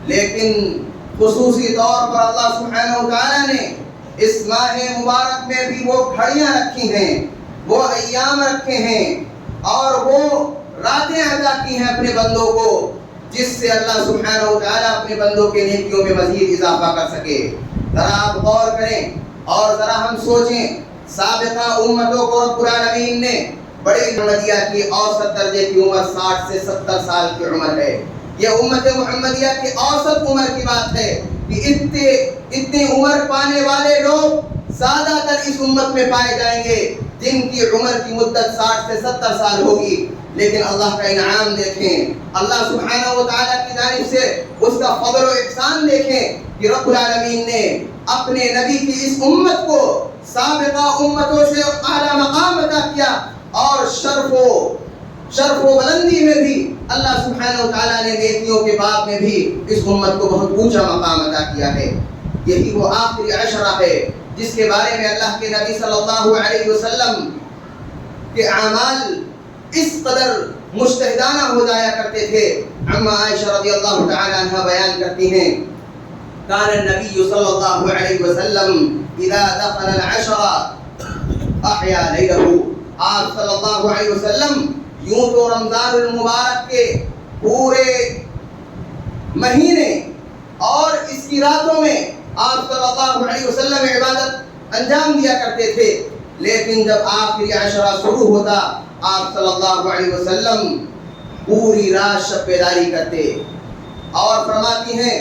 لیکن خصوصی طور پر اللہ سبحانہ و تعالیٰ نے اس ماہ مبارک میں بھی وہ گھڑیاں رکھی ہیں، وہ ایام رکھے ہیں اور وہ راتیں عطا کی ہیں اپنے بندوں کو، جس سے اللہ سبحانہ و تعالیٰ اپنے بندوں کے نیکیوں میں مزید اضافہ کر سکے۔ ذرا آپ غور کریں اور ذرا ہم سوچیں، سابقہ امتوں کو رب العالمین نے بڑی محمدیہ کی اوسط درجے کی عمر 60 سے 70 سال کی عمر ہے۔ یہ امت محمدیہ کی اوسط عمر کی بات ہے کہ اتنی عمر پانے والے لوگ زیادہ تر اس امت میں پائے جائیں گے جن کی عمر کی مدت 60 سے 70 سال ہوگی۔ لیکن اللہ کا انعام دیکھیں، اللہ سبحانہ و تعالیٰ کی جانب سے اس کا فضل و احسان دیکھیں کہ رب العالمین نے اپنے نبی کی اس امت کو سابقہ امتوں سے اعلیٰ مقام عطا کیا، اور شرف و بلندی میں بھی اللہ سبحانہ و تعالیٰ نے نیکیوں کے باب میں بھی اس امت کو بہت اونچا مقام عطا کیا ہے۔ یہی وہ آخری عشرہ ہے جس کے بارے میں اللہ کے نبی صلی اللہ علیہ وسلم کے اعمال اس قدر مجتہدانہ ہو جایا کرتے تھے۔ عمہ عائشہ رضی اللہ تعالی عنہ بیان کرتی ہیں، کان النبی صلی اللہ علیہ وسلم اذا دخل العشر احیا لیلہ، آپ صلی اللہ علیہ وسلم یوں تو رمضان المبارک کے پورے مہینے اور اس کی راتوں میں آپ صلی اللہ علیہ وسلم عبادت انجام دیا کرتے تھے، لیکن جب آخری عشرہ شروع ہوتا آپ صلی اللہ علیہ وسلم پوری رات شب بیداری کرتے، اور فرماتی ہیں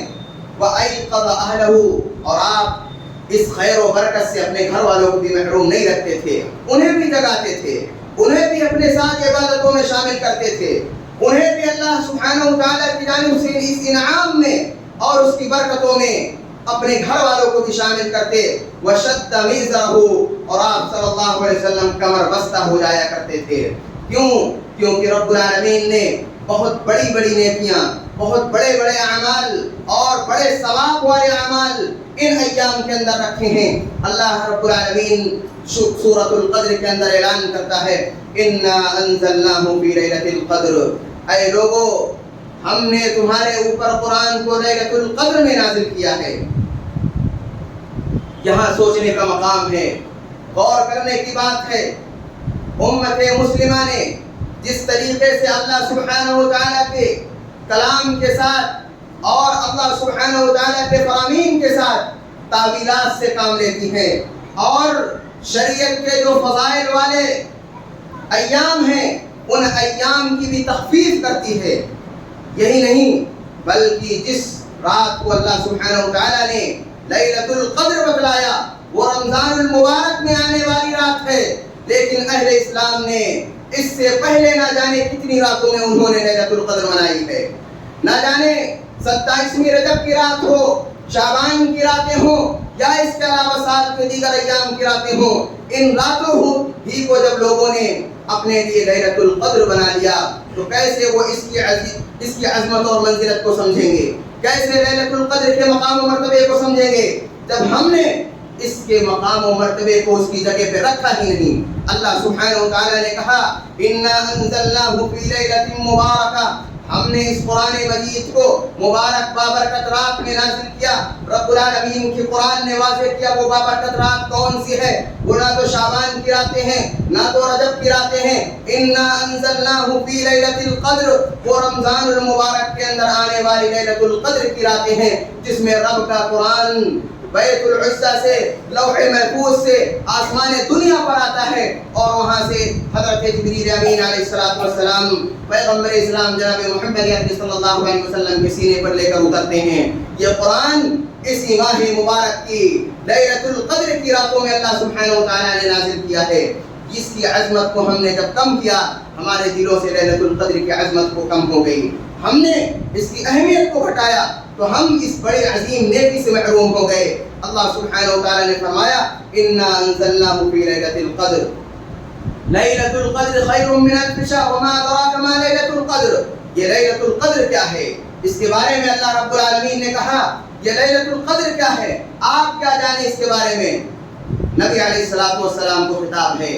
وَأَيْقَظَ أَهْلَهُ، اور آپ اس خیر و برکت سے اپنے گھر والوں کو بھی محروم نہیں رکھتے تھے، انہیں بھی جگاتے تھے، انہیں بھی اپنے ساتھ عبادتوں میں شامل کرتے تھے، انہیں بھی اللہ سبحانہ و تعالیٰ کی جانب سے اس انعام میں اور اس کی برکتوں میں اپنے گھر والوں کو بھی شامل کرتے۔ وَشَدَّ مِزْرَهُ، اور آپ صلی اللہ علیہ وسلم کمر بستہ ہو جایا کرتے تھے۔ کیونکہ رب العالمین نے بہت بڑی بڑی نیکیاں، بہت بڑے بڑے اعمال اور بڑے ثواب والے اعمال ان ایام کے اندر رکھے ہیں۔ اللہ رب العالمین سورۃ القدر کے اندر اعلان کرتا ہے اِنَّا أَنزَلْنَاهُ فِي لَيْلَةِ الْقَدْرِ، اے لوگو ہم نے تمہارے اوپر قرآن کو لیلۃ القدر میں نازل کیا ہے۔ یہاں سوچنے کا مقام ہے، غور کرنے کی بات ہے۔ امت مسلمہ نے جس طریقے سے اللہ سبحانہ و تعالیٰ کے کلام کے ساتھ اور اللہ سبحانہ و تعالیٰ کے فرامین کے ساتھ تعویلات سے کام لیتی ہے، اور شریعت کے جو فضائل والے ایام ہیں ان ایام کی بھی تخفیف کرتی ہے۔ یہی نہیں بلکہ جس رات کو اللہ سبحانہ و تعالیٰ نے لیلۃ القدر بتلایا وہ رمضان المبارک میں آنے والی رات ہے، لیکن اہل اسلام نے اس سے پہلے نہ جانے کتنی راتوں میں انہوں نے لیلۃ القدر منائی ہے۔ نہ جانے 27ویں رجب کی رات ہو، شعبان کی راتیں ہوں، یا اس کے علاوہ سال کے دیگر ایام کی راتیں ہوں، ان راتوں ہی کو جب لوگوں نے اپنے لیے لیلۃ القدر بنا لیا تو کیسے وہ اس کی عظمت اور منزلت کو سمجھیں گے، کیسے لیلۃ القدر کے مقام و مرتبے کو سمجھیں گے جب ہم نے اس کے مقام و مرتبے کو اس کی جگہ پہ رکھا ہی نہیں۔ اللہ سبحانہ و تعالیٰ نے کہا اِنَّا أَنزَلْنَاهُ فِي لَيْلَةٍ مُبَارَكَةٍ، ہم نے اس قرآن مجید کو مبارک بابرکت رات میں نازل کیا۔ رب العالمین کی قرآن نے واضح کیا وہ بابرکت رات کون سی ہے، وہ نہ تو شعبان کی راتیں ہیں نہ تو رجب کی راتیں ہیں۔ اِنَّا أَنزَلْنَاهُ فِي لَيْلَةِ الْقَدْرِ، وہ رمضان المبارک کے اندر آنے والی لیلۃ القدر کی راتیں ہیں جس میں رب کا قرآن بیت العزہ سے، لوح محفوظ سے آسمان دنیا پر آتا ہے، اور وہاں سے حضرت جبریل امین علیہ السلام پیغمبر اسلام جناب محمد صلی اللہ علیہ وسلم کے سینے پر لے کر اترتے ہیں۔ یہ قرآن اسی ماہ مبارک کی لیلۃ القدر کی راتوں میں اللہ سبحانہ و تعالیٰ نے نازل کیا ہے۔ اس کی عظمت کو ہم نے جب کم کیا ہمارے دلوں سے لیلۃ القدر کی عظمت کو کم ہو گئی، ہم نے اس کی اہمیت کو گھٹایا تو ہم اس بڑے عظیم نیکی سے محروم ہو گئے۔ اللہ سبحانہ و تعالیٰ نے فرمایا اِنَّا أَنزَلْنَاهُ فِي لَيْلَةِ الْقَدْرِ لیلۃ القدر خیر من الف شہر وما ادراک ما لیلۃ القدر۔ یہ لیلۃ القدر کیا ہے، اس کے بارے میں اللہ رب العالمین نے کہا یہ لیلۃ القدر کیا ہے، آپ کیا جانیں اس کے بارے میں؟ نبی علیہ السلام کو خطاب ہے۔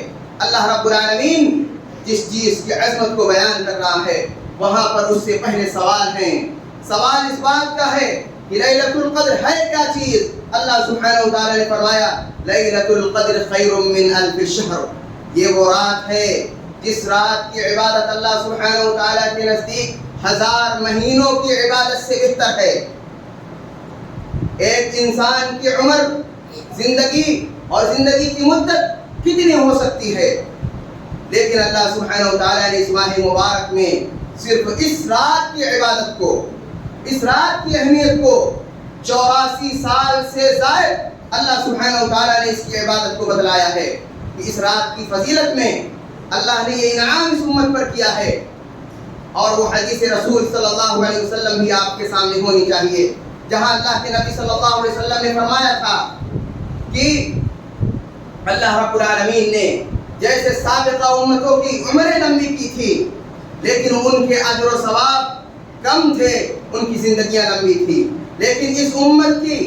اللہ رب العالمین جس چیز کی عظمت کو بیان کر رہا ہے وہاں پر اس سے پہلے سوال ہیں، سوال اس بات کا ہے کہ لیلۃ القدر ہے کیا چیز؟ اللہ سبحانہ و تعالیٰ نے فرمایا لیلۃ القدر خیر من الف شہر، یہ وہ رات ہے جس رات کی عبادت اللہ سبحانہ و تعالیٰ کے نزدیک 1000 مہینوں کی عبادت سے بہتر ہے۔ ایک انسان کی عمر، زندگی اور زندگی کی مدت کتنی ہو سکتی ہے، لیکن اللہ سبحانہ و تعالیٰ نے اس ماہ مبارک میں صرف اس رات کی عبادت کو، اس رات کی اہمیت کو 84 سال سے زائد اللہ سبحانہ و تعالیٰ نے اس کی عبادت کو بتلایا ہے کہ اس رات کی فضیلت میں اللہ نے یہ انعام اس امت پر کیا ہے۔ اور وہ حدیث رسول صلی اللہ علیہ وسلم بھی آپ کے سامنے ہونی چاہیے، جہاں اللہ کے نبی صلی اللہ علیہ وسلم نے فرمایا تھا کہ اللہ رب العالمین نے جیسے سابقہ امتوں کی عمریں لمبی کی تھی لیکن ان کے اجر و ثواب کم تھے، ان کی زندگیاں لمبی تھی، لیکن اس امت کی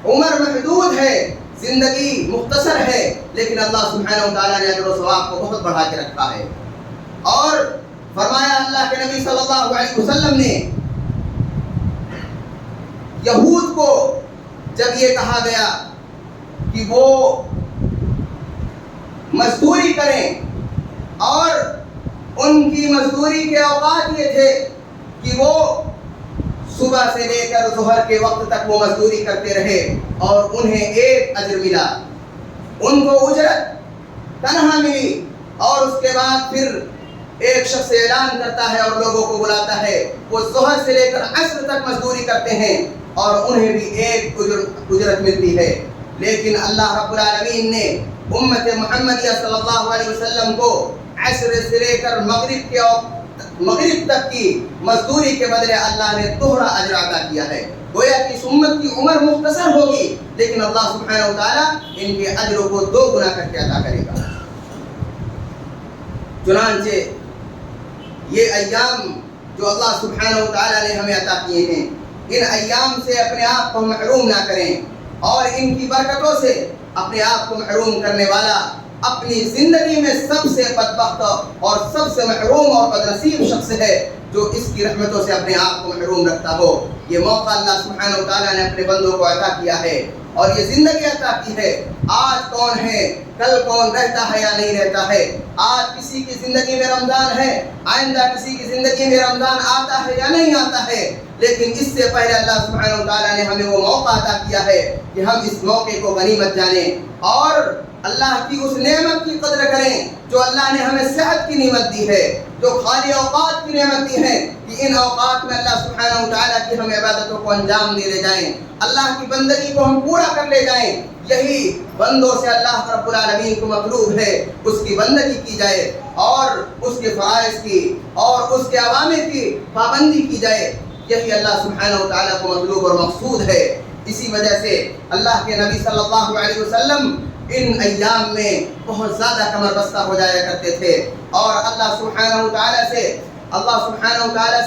عمر محدود ہے، زندگی مختصر ہے، لیکن اللہ سبحانہ و تعالیٰ نے اجر و ثواب کو بہت بڑھا کے رکھا ہے۔ اور فرمایا اللہ کے نبی صلی اللہ علیہ وسلم نے یہود کو جب یہ کہا گیا کہ وہ مزدوری کریں، اور ان کی مزدوری کے اوقات یہ تھے کہ وہ صبح سے لے کر ظہر کے وقت تک وہ مزدوری کرتے رہے اور انہیں ایک اجر ملا، ان کو اجرت تنہا ملی، اور اس کے بعد پھر ایک شخص اعلان کرتا ہے اور لوگوں کو بلاتا ہے، وہ ظہر سے لے کر عصر تک مزدوری کرتے ہیں اور انہیں بھی ایک اجرت ملتی ہے۔ لیکن اللہ رب العالمین نے امت محمدیہ صلی اللہ علیہ وسلم کو عصر سے لے کر مغرب تک کی مزدوری کے بدلے اللہ نے دوہرا اجر عطا کیا ہے۔ گویا کہ اس امت کی عمر مختصر ہوگی لیکن اللہ سبحانہ و تعالیٰ ان کے اجروں کو 2 گنا کر کے عطا کرے گا۔ چنانچہ یہ ایام جو اللہ سبحانہ و تعالیٰ نے ہمیں عطا کیے ہیں، ان ایام سے اپنے آپ کو محروم نہ کریں، اور ان کی برکتوں سے اپنے آپ کو محروم کرنے والا اپنی زندگی میں سب سے بدبخت اور سب سے محروم اور بدنصیب شخص ہے جو اس کی رحمتوں سے اپنے آپ کو محروم رکھتا ہو۔ یہ موقع اللہ سبحانہ و تعالیٰ نے اپنے بندوں کو عطا کیا ہے اور یہ زندگی عطا کی ہے۔ آج کون ہے، کل کون رہتا ہے یا نہیں رہتا ہے، آج کسی کی زندگی میں رمضان ہے، آئندہ کسی کی زندگی میں رمضان آتا ہے یا نہیں آتا ہے، لیکن اس سے پہلے اللہ سبحانہ و تعالیٰ نے ہمیں وہ موقع عطا کیا ہے کہ ہم اس موقع کو غنیمت جانیں اور اللہ کی اس نعمت کی قدر کریں جو اللہ نے ہمیں صحت کی نعمت دی ہے، جو خالی اوقات کی نعمت دی ہے، کہ ان اوقات میں اللہ سبحانہ و تعالیٰ کی ہم عبادتوں کو انجام دے لے جائیں، اللہ کی بندگی کو ہم پورا کر لے جائیں۔ یہی بندوں سے اللہ رب العالمین کو مطلوب ہے، اس کی بندگی کی جائے اور اس کے فرائض کی اور اس کے اوامر کی پابندی کی جائے، یہی اللہ سبحانہ و تعالیٰ کو مطلوب اور مقصود ہے۔ اسی وجہ سے اللہ کے نبی صلی اللہ علیہ وسلم ان ایام میں بہت زیادہ کمر بستہ ہو جایا کرتے تھے اور اللہ سبحانہ و تعالیٰ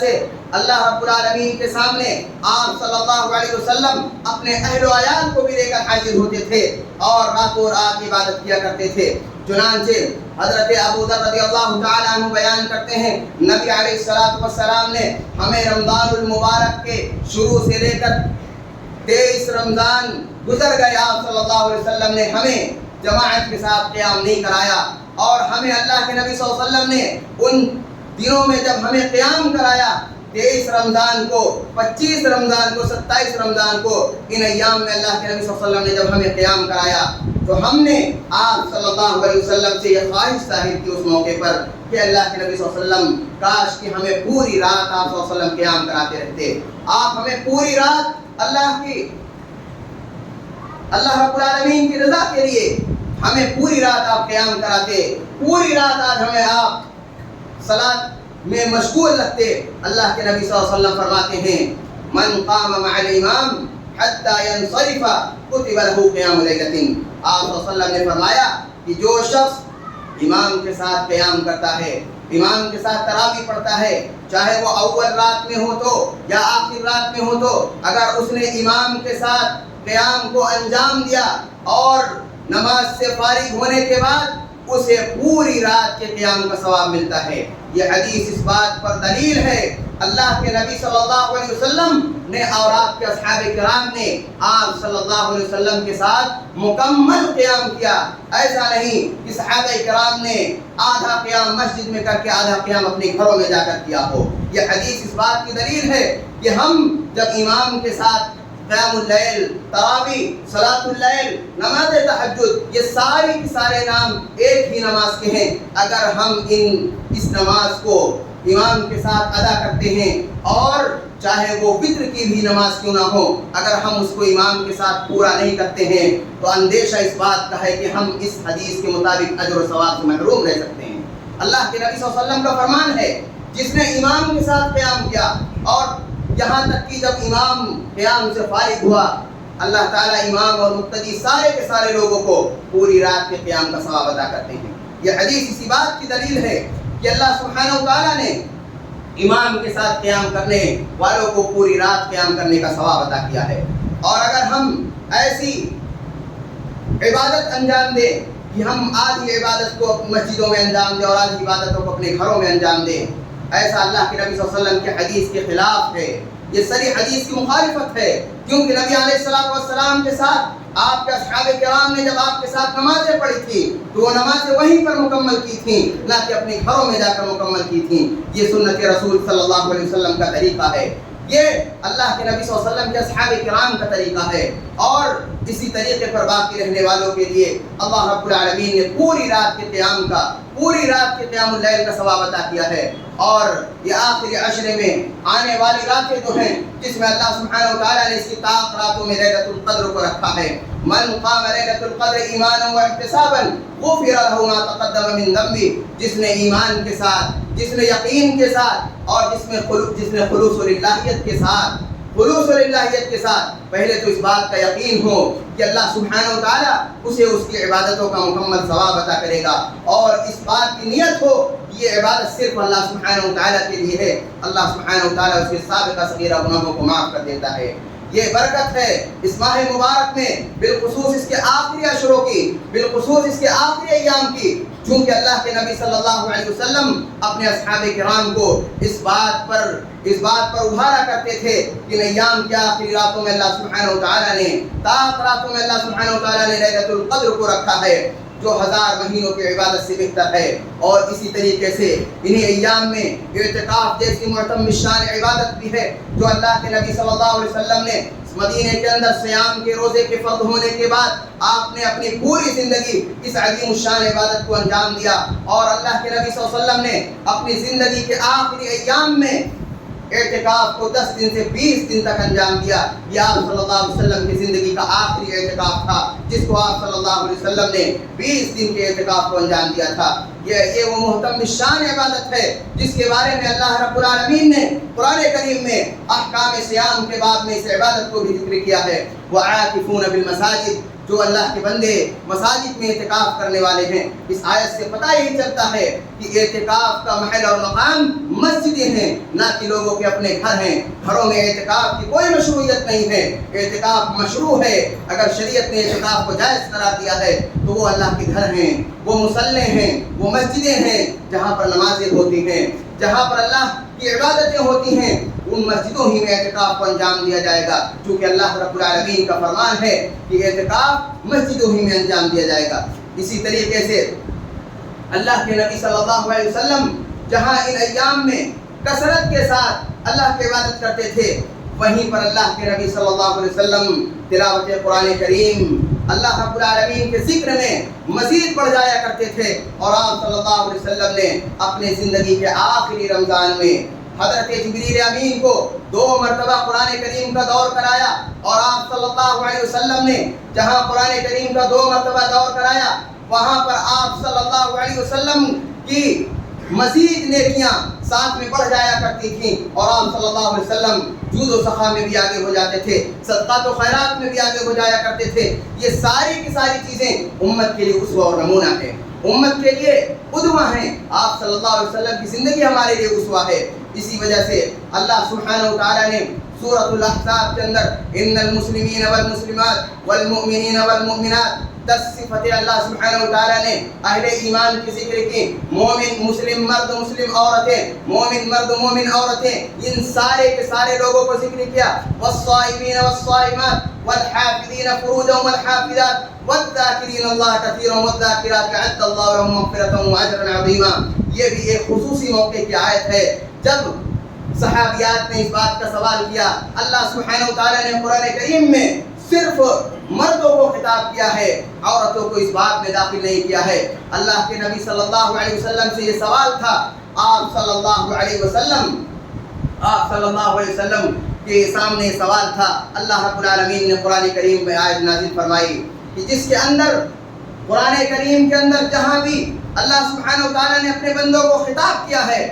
سے اللہ رب العالمین کے سامنے آپ صلی اللہ علیہ وسلم اپنے اہل و عیال کو بھی لے کر حاضر ہوتے تھے اور راتوں رات عبادت کیا کرتے تھے۔ چنانچہ حضرت ابو ذر رضی اللہ تعالیٰ عنہ بیان کرتے ہیں، نبی علیہ السلام نے ہمیں رمضان المبارک کے شروع سے لے کر 23 رمضان گزر گئے، آپ صلی اللہ علیہ وسلم نے ہمیں جماعت کے ساتھ قیام نہیں کرایا، اور ہمیں اللہ کے نبی صلی اللہ علیہ وسلم نے ان دنوں میں جب ہمیں قیام کرایا 23 رمضان کو، 25 رمضان کو، 27 رمضان کو، ان ایام میں اللہ کے نبی صلی اللہ علیہ وسلم نے جب ہمیں قیام کرایا تو ہم نے آپ صلی اللہ علیہ وسلم سے یہ خواہش ظاہر کی اس موقع پر کہ اللہ کے نبی صلی اللہ علیہ وسلم کاش کہ ہمیں پوری رات آپ صلی اللہ علیہ وسلم قیام کراتے رہتے، آپ ہمیں پوری رات اللہ رب العالمین کی رضا کے لیے ہمیں پوری رات آپ قیام کراتے، پوری رات آج ہمیں آپ صلاۃ میں مشغول رکھتے۔ اللہ کے نبی صلی اللہ علیہ وسلم فرماتے ہیں، من قام مع الامام حتى ينصرف كتب له قيام ليلة۔ آپ صلی اللہ علیہ وسلم نے فرمایا کہ جو شخص امام کے ساتھ قیام کرتا ہے، امام کے ساتھ تراویح پڑھتا ہے، چاہے وہ اول رات میں ہو تو یا آخر رات میں ہو تو، اگر اس نے امام کے ساتھ قیام کو انجام دیا اور نماز سے فارغ ہونے کے بعد اسے پوری رات کے قیام کا ثواب ملتا ہے۔ یہ حدیث اس بات پر دلیل ہے اللہ کے نبی صلی اللہ علیہ وسلم نے اور آپ کے اصحاب کرام نے آپ صلی اللہ علیہ وسلم کے ساتھ مکمل قیام کیا. ایسا نہیں کہ صحابہ کرام نے آدھا قیام مسجد میں کر کے آدھا قیام اپنے گھروں میں جا کر کیا ہو. یہ حدیث اس بات کی دلیل ہے کہ ہم جب امام کے ساتھ قیام اللیل، تراویح، صلاۃ اللیل، نماز تہجد، یہ ساری کے سارے نام ایک ہی نماز کے ہیں. اگر ہم اس نماز کو امام کے ساتھ ادا کرتے ہیں اور چاہے وہ وتر کی بھی نماز کیوں نہ ہو، اگر ہم اس کو امام کے ساتھ پورا نہیں کرتے ہیں تو اندیشہ اس بات کا ہے کہ ہم اس حدیث کے مطابق اجر و ثواب سے محروم رہ سکتے ہیں. اللہ کے نبی صلی اللہ علیہ وسلم کا فرمان ہے جس نے امام کے ساتھ قیام کیا اور یہاں تک کہ جب امام قیام سے فارغ ہوا، اللہ تعالیٰ امام اور مقتدی سارے کے سارے لوگوں کو پوری رات کے قیام کا ثواب ادا کرتے ہیں. یہ حدیث اسی بات کی دلیل ہے کہ اللہ سبحانہ و تعالیٰ نے امام کے ساتھ قیام کرنے والوں کو پوری رات قیام کرنے کا ثواب عطا کیا ہے. اور اگر ہم ایسی عبادت انجام دیں کہ ہم آدھی عبادت کو مسجدوں میں انجام دیں اور آدھی عبادتوں کو اپنے گھروں میں انجام دیں، ایسا اللہ کے نبی صلی اللہ علیہ وسلم کے حدیث کے خلاف ہے. یہ صریح حدیث کی مخالفت ہے، کیونکہ نبی علیہ السلام کے ساتھ آپ کے اصحاب کرام نے جب آپ کے ساتھ نمازیں پڑھی تھی تو وہ نمازیں وہیں پر مکمل کی تھیں، نہ کہ اپنے گھروں میں جا کر مکمل کی تھیں. یہ سنت رسول صلی اللہ علیہ وسلم کا طریقہ ہے، یہ اللہ کے نبی صلی اللہ علیہ وسلم کے اصحاب کرام کا طریقہ ہے. اور اسی طریقے پر باقی رہنے والوں کے لیے اللہ رب العالمین نے پوری رات کے قیام کا، پوری رات کے قیام اللیل کا ثواب عطا کیا ہے. اور یہ آخری عشرے میں آنے والی راتیں جو ہیں جس میں اللہ سبحانہ و تعالیٰ نے اس کی طاق راتوں میں لیلۃ القدر کو رکھا ہے. من قام لیلۃ القدر ایمانا واحتسابا غفر له ما تقدم من ذنبه، جس نے ایمان کے ساتھ، جس نے یقین کے ساتھ اور جس نے خلوص الہیت کے ساتھ پہلے تو اس بات کا یقین ہو کہ اللہ سبحانہ و تعالیٰ اسے اس کی عبادتوں کا مکمل ثواب عطا کرے گا، اور اس بات کی نیت ہو کہ یہ عبادت صرف اللہ سبحانہ و تعالیٰ کے لیے ہے. اللہ سبحانہ و تعالیٰ اس کے سابقہ صغیرہ گناہوں کو معاف کر دیتا ہے. یہ برکت ہے اس ماہ مبارک میں، بالخصوص اس کے آخری عشروں کی، بالخصوص اس کے آخری ایام کی، چونکہ اللہ کے نبی صلی اللہ علیہ وسلم اپنے اصحاب کرام کو اس بات پر ابھارا کرتے تھے کہ ایام کی آخری راتوں میں اللہ سبحانہ و تعالیٰ نے، طاق راتوں میں اللہ سبحانہ و تعالیٰ نے لیلۃ القدر کو رکھا ہے جو 1000 مہینوں کی عبادت سے بہتر ہے. اور اسی طریقے سے انہی ایام میں اعتکاف جیسی معتم شان عبادت بھی ہے جو اللہ کے نبی صلی اللہ علیہ وسلم نے مدینے کے اندر سیام کے روزے کے فرض ہونے کے بعد آپ نے اپنی پوری زندگی اس عظیم الشان عبادت کو انجام دیا. اور اللہ کے نبی صلی اللہ علیہ وسلم نے اپنی زندگی کے آخری ایام میں اعتکاف کو 10 دن سے 20 دن تک انجام دیا. یہ آپ صلی اللہ علیہ وسلم کی زندگی کا آخری اعتکاف تھا جس کو آپ صلی اللہ علیہ وسلم نے 20 دن کے اعتکاف کو انجام دیا تھا. یہ وہ محتم شان عبادت ہے جس کے بارے میں اللہ رب العالمین نے قرآن کریم میں احکام صیام کے باب میں اس عبادت کو بھی ذکر کیا ہے. وَعَاكِفُونَ بِالْمَسَاجِدِ، جو اللہ کے بندے مساجد میں اعتکاف کرنے والے ہیں. اس آیت سے پتہ یہی چلتا ہے کہ اعتکاف کا محل اور مقام مسجدیں ہیں، نہ کہ لوگوں کے اپنے گھر ہیں. گھروں میں اعتکاف کی کوئی مشروعیت نہیں ہے. اعتکاف مشروع ہے. اگر شریعت نے اعتکاف کو جائز قرار دیا ہے تو وہ اللہ کے گھر ہیں، وہ مصلے ہیں، وہ مسجدیں ہیں جہاں پر نمازیں ہوتی ہیں، جہاں پر اللہ کی عبادتیں ہوتی ہیں. ان مسجدوں ہی میں اعتکاف کو انجام دیا جائے گا، چونکہ اللہ رب العالمین کا فرمان ہے کہ اعتکاف مسجدوں ہی میں انجام دیا جائے گا. اسی طریقے سے اللہ کے نبی صلی اللہ علیہ وسلم جہاں ان ایام میں کثرت کے ساتھ اللہ کی عبادت کرتے تھے، وہیں پر اللہ کے نبی صلی اللہ علیہ وسلم تلاوت قرآن کریم، اللہ رب العالمین کے ذکر میں مزید بڑھ جایا کرتے تھے. اور آپ صلی اللہ علیہ وسلم نے اپنے زندگی کے آخری رمضان میں حضرت جبریل امین کو 2 مرتبہ قرآن کریم کا دور کرایا. اور آپ صلی اللہ علیہ وسلم نے جہاں قرآن کریم کا 2 مرتبہ دور کرایا، وہاں پر آپ صلی اللہ علیہ وسلم کی مزید نیکیاں ساتھ میں بڑھ جایا کرتی تھیں. اور آپ صلی اللہ علیہ وسلم جود و سخا میں بھی آگے ہو جاتے تھے، صدقات و خیرات میں بھی آگے ہو جایا کرتے تھے. یہ ساری کی ساری چیزیں امت کے لیے اسوہ اور نمونہ ہیں، امت کے لیے قدوہ ہیں. آپ صلی اللہ علیہ وسلم کی زندگی ہمارے لیے اسوہ ہے. اسی وجہ سے اللہ سبحانہ و تعالیٰ نے سورۃ الاحزاب کے اندر ان المسلمین والمسلمات والمؤمنین والمؤمنات 10 صفتیں اللہ سبحانہ و تعالیٰ نے اہل ایمان کی ذکر کی. مومن مسلم مرد مسلم عورتیں، مومن مرد مومن عورتیں، ان سارے کے سارے لوگوں کو ذکر کیا. والصائمین والصائمات والحافظین فروجهم والحافظات والذاکرین اللہ کثیرا والذاکرات اعد اللہ لهم مغفرۃ واجرا عظیما. یہ بھی ایک خصوصی موقع کی آیت ہے جب صحابیات نے اس بات کا سوال کیا. اللہ سبحانہ و تعالیٰ نے قرآن کریم میں صرف مردوں کو خطاب کیا ہے، عورتوں کو اس بات میں داخل نہیں کیا ہے. اللہ کے نبی صلی اللہ علیہ وسلم سے یہ سوال تھا. آپ صلی اللہ علیہ وسلم کے سامنے سوال تھا. اللہ رب العالمین نے قرآن کریم میں آیت نازل فرمائی کہ جس کے اندر قرآن کریم کے اندر جہاں بھی اللہ سبحانہ و تعالیٰ نے اپنے بندوں کو خطاب کیا ہے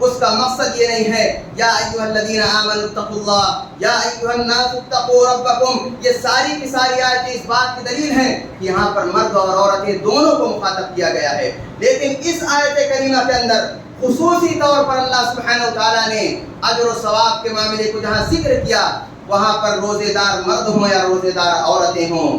اس کا مقصد یہ نہیں ہے یا ایھا الذین آمنوا اتقوا اللہ یا ایھا الناس اتقوا ربکم. یہ ساری کی ساری آیتیں اس بات کی دلیل ہیں کہ یہاں پر مرد اور عورتیں دونوں کو مخاطب کیا گیا ہے. لیکن اس آیت کریمہ کے اندر خصوصی طور پر اللہ سبحانہ و تعالیٰ نے اجر و ثواب کے معاملے کو جہاں ذکر کیا وہاں پر روزے دار مرد ہوں یا روزے دار عورتیں ہوں،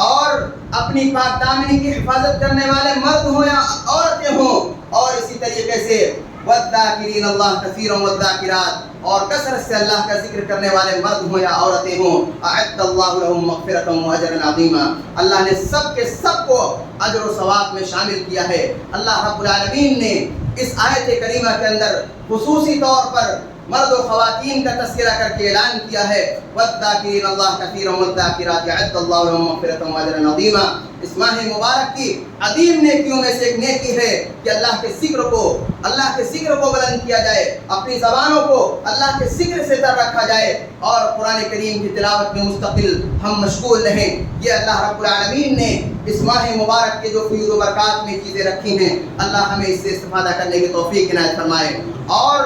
اور اپنی پاک دامنی کی حفاظت کرنے والے مرد ہوں یا عورتیں ہوں، اور اسی طریقے سے والذاکرین اللہ کثیرا والذاکرات، اور کثرت سے اللہ کا ذکر کرنے والے مرد ہوں یا عورتیں ہوں. اعد اللہ لهم مغفرۃ واجرا عظیما. اللہ نے سب کے سب کو اجر و ثواب میں شامل کیا ہے. اللہ رب العالمین نے اس آیت کریمہ کے اندر خصوصی طور پر مرد و خواتین کا تذکرہ کر کے اعلان کیا ہے والذاکرین اللہ کثیرا والذاکرات اعد اللہ لهم مغفرۃ واجرا عظیما. اس ماہ مبارک کی عظیم نیکیوں میں سے ایک نیکی ہے کہ اللہ کے ذکر کو بلند کیا جائے، اپنی زبانوں کو اللہ کے ذکر سے تر رکھا جائے اور قرآن کریم کی تلاوت میں مستقل ہم مشغول رہیں. یہ اللہ رب العالمین نے اس ماہ مبارک کے جو فیض و برکات میں چیزیں رکھی ہیں اللہ ہمیں اس سے استفادہ کرنے کی توفیق عنایت فرمائے. اور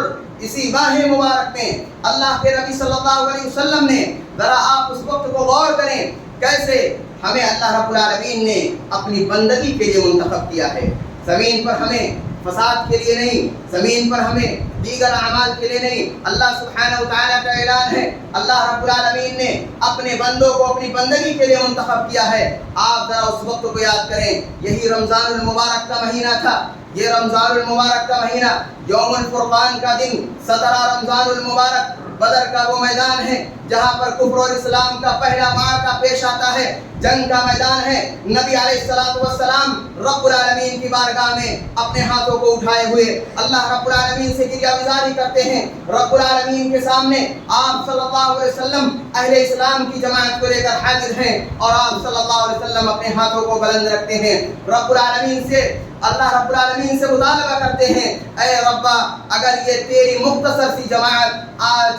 اسی ماہ مبارک میں اللہ کے نبی صلی اللہ علیہ وسلم نے، ذرا آپ اس وقت کو غور کریں کیسے ہمیں اللہ رب العالمین نے اپنی بندگی کے لیے منتخب کیا ہے. زمین پر ہمیں فساد کے لیے نہیں، زمین پر ہمیں دیگر اعمال کے لیے نہیں. اللہ سبحانہ و تعالیٰ کا اعلان ہے اللہ رب العالمین نے اپنے بندوں کو اپنی بندگی کے لیے منتخب کیا ہے. آپ ذرا اس وقت کو یاد کریں، یہی رمضان المبارک کا مہینہ تھا. یہ رمضان المبارک کا مہینہ یوم الفرقان کا دن 17 رمضان المبارک بدر کا وہ میدان ہے جہاں پر کفر اور اسلام کا پہلا معرکہ پیش آتا ہے. جنگ کا میدان ہے. نبی علیہ السلام رب العالمین کی بارگاہ میں اپنے ہاتھوں کو اٹھائے ہوئے اللہ رب العالمین سے گریہ گزاری کرتے ہیں. رب العالمین کے سامنے آپ صلی اللہ علیہ وسلم اہل اسلام کی جماعت کو لے کر حاضر ہیں اور آپ صلی اللہ علیہ وسلم اپنے ہاتھوں کو بلند رکھتے ہیں. رب العالمین سے اللہ رب العالمین سے مطالبہ کرتے ہیں، اے ربا اگر یہ تیری مختصر سی جماعت آج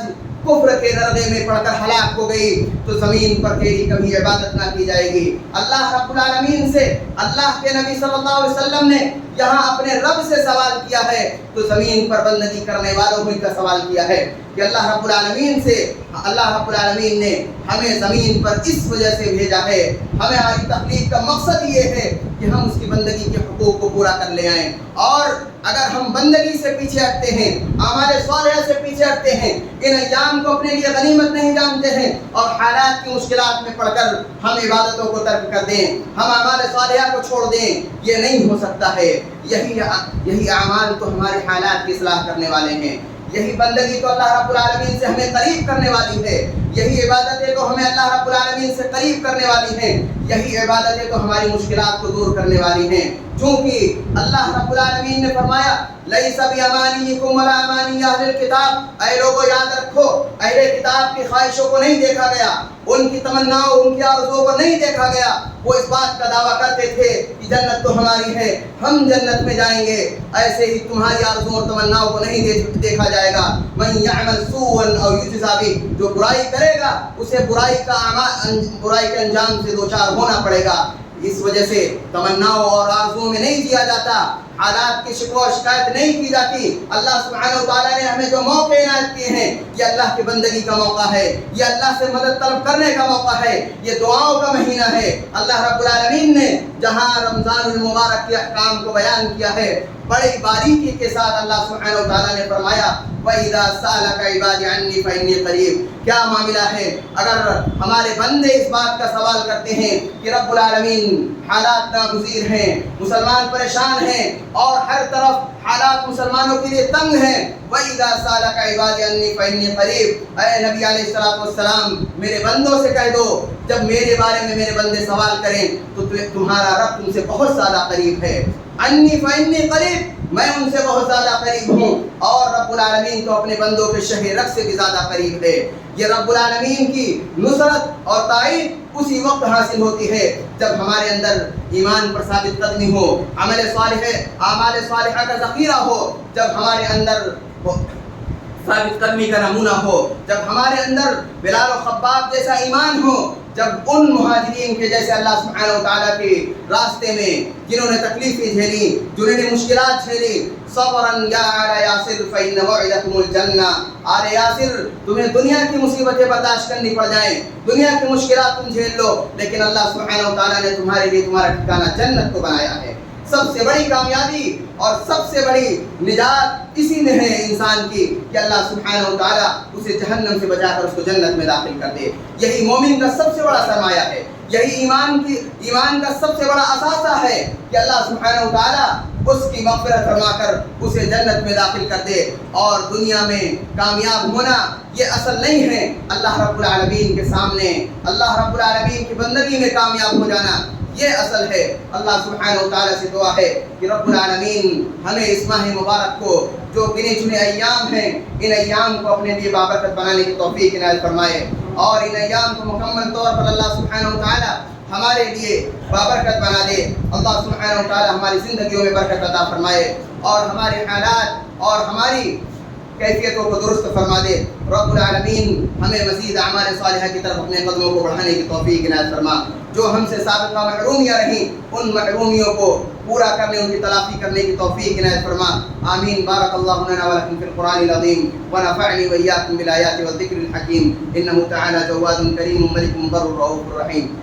کفر کے نرغے میں پڑھ کر ہلاک ہو گئی تو زمین پر تیری کبھی عبادت نہ کی جائے گی. اللہ رب العالمین سے اللہ کے نبی صلی اللہ علیہ وسلم نے یہاں اپنے رب سے سوال کیا ہے تو زمین پر بندگی کرنے والوں ہی کا سوال کیا ہے کہ اللہ رب العالمین نے ہمیں زمین پر اس وجہ سے بھیجا ہے. ہماری تخلیق کا مقصد یہ ہے کہ ہم اس کی بندگی کے حقوق کو پورا کر لے آئیں. اور اگر ہم بندگی سے پیچھے ہٹتے ہیں، اعمال صالحہ سے پیچھے ہٹتے ہیں، ان ایام کو اپنے لیے غنیمت نہیں جانتے ہیں اور حالات کی مشکلات میں پڑ کر ہم عبادتوں کو ترک کر دیں، ہم اعمال صالحہ کو چھوڑ دیں، یہ نہیں ہو سکتا ہے. یہی اعمال تو ہمارے حالات کی اصلاح کرنے والے ہیں. یہی بندگی تو اللہ رب العالمین سے ہمیں قریب کرنے والی ہے. یہی عبادتیں تو ہمیں اللہ رب العالمین سے قریب کرنے والی ہیں. یہی عبادتیں تو ہماری مشکلات کو دور کرنے والی ہیں. چونکہ اللہ رب العالمین نے فرمایا لیس بامانیکم ولا امانی اہل الکتاب، اے لوگوں یاد رکھو اہل کتاب کی خواہشوں کو نہیں دیکھا گیا، ان کی تمناؤں ان کی آرزوؤں کو نہیں دیکھا گیا. وہ اس بات کا دعویٰ کرتے تھے کہ جنت تو ہماری ہے، ہم جنت میں جائیں گے. ایسے ہی تمہاری آرزوؤں اور تمناؤں کو نہیں دیکھا جائے گا. من یعمل سوءا او یجزا بہ، جو برائی کرے گا اسے برائی کے انجام سے دوچار ہونا پڑے گا. اس وجہ سے تمناؤں اور آرزوؤں میں نہیں جیا جاتا حالات کی شکوہ و شکایت نہیں کی جاتی. اللہ سبحانہ و تعالیٰ نے ہمیں جو موقع عنایت کیے ہیں یہ اللہ کی بندگی کا موقع ہے, یہ اللہ سے مدد طلب کرنے کا موقع ہے, یہ دعاؤں کا مہینہ ہے. اللہ رب العالمین نے جہاں رمضان المبارک کے احکام کو بیان کیا ہے بڑی باریکی کے ساتھ اللہ سبحانہ و تعالیٰ نے فرمایا وَإِذَا سَأَلَكَ عِبَادِي عَنِّي فَإِنِّي قَرِيبٌ. کیا معاملہ ہے اگر ہمارے بندے اس بات کا سوال کرتے ہیں کہ رب العالمین حالات ناگزیر ہیں, مسلمان پریشان ہیں اور ہر طرف حالات مسلمانوں کے لیے تنگ ہیں. وَإِذَا سَأَلَكَ عِبَادِي عَنِّي فَإِنِّي قَرِيبٌ. اے نبی علیہ السلام میرے بندوں سے کہہ دو جب میرے بارے میں میرے بندے سوال کریں تو تمہارا رب تم سے بہت زیادہ قریب ہے. انی فإنی قریب, میں ان سے بہت زیادہ قریب ہوں. اور رب العالمین تو اپنے بندوں کے شہ رگ سے بھی زیادہ قریب ہے. یہ رب العالمین کی نصرت اور تائید اسی وقت حاصل ہوتی ہے جب ہمارے اندر ایمان پر ثابت قدمی ہو, اعمال صالحہ کا ذخیرہ ہو, جب ہمارے اندر ثابت قدمی کا نمونہ ہو, جب ہمارے اندر بلال و خباب جیسا ایمان ہو, جب ان مہاجرین کے جیسے اللہ سبحانہ و تعالیٰ کے راستے میں جنہوں نے تکلیفیں جھیلی, جنہوں نے مشکلات جھیلی, صبراً یا آل یاسر فإن موعدکم الجنہ. آل یاسر تمہیں دنیا کی مصیبتیں برداشت کرنی پڑ جائیں, دنیا کی مشکلات تم جھیل لو, لیکن اللہ سبحانہ و تعالیٰ نے تمہارے لیے تمہارا ٹھکانہ جنت کو بنایا ہے. سب سے بڑی کامیابی اور سب سے بڑی نجات اسی میں ہے انسان کی کہ اللہ سبحانہ و تعالیٰ اسے جہنم سے بچا کر اس کو جنت میں داخل کر دے. یہی مومن کا سب سے بڑا سرمایہ ہے, یہی ایمان کا سب سے بڑا اثاثہ ہے کہ اللہ سبحانہ و تعالیٰ اس کی مغفرت فرما کر اسے جنت میں داخل کر دے. اور دنیا میں کامیاب ہونا یہ اصل نہیں ہے, اللہ رب العالمین کے سامنے اللہ رب العالمین کی بندگی میں کامیاب ہو جانا یہ اصل ہے. اللہ سبحانہ و تعالیٰ سے دعا ہے کہ رب العالمین ہمیں اس ماہ مبارک کو جو گنے چنے ایام ہیں ان ایام کو اپنے لیے بابرکت بنانے کی توفیق عنایت فرمائے, اور ان ایام کو مکمل طور پر اللہ سبحانہ و تعالیٰ ہمارے لیے بابرکت بنا دے. اللہ سبحانہ و تعالیٰ ہماری زندگیوں میں برکت عطا فرمائے اور ہمارے حالات اور ہماری کیفیتوں کو درست فرما دے. رب العالمین ہمیں مزید اعمال صالحہ کی طرف اپنے قدموں کو بڑھانے کی توفیق عنایت فرما. جو ہم سے سابقہ محرومیاں رہیں ان محرومیوں کو پورا کرنے, ان کی تلافی کرنے کی توفیق عنایت فرما. آمین. بارک اللہ لنا ولکم فی القرآن العظیم ونفعنی وإیاکم بالآیات والذکر الحکیم. انہ تعالی جواد کریم ملک بر رؤوف رحیم.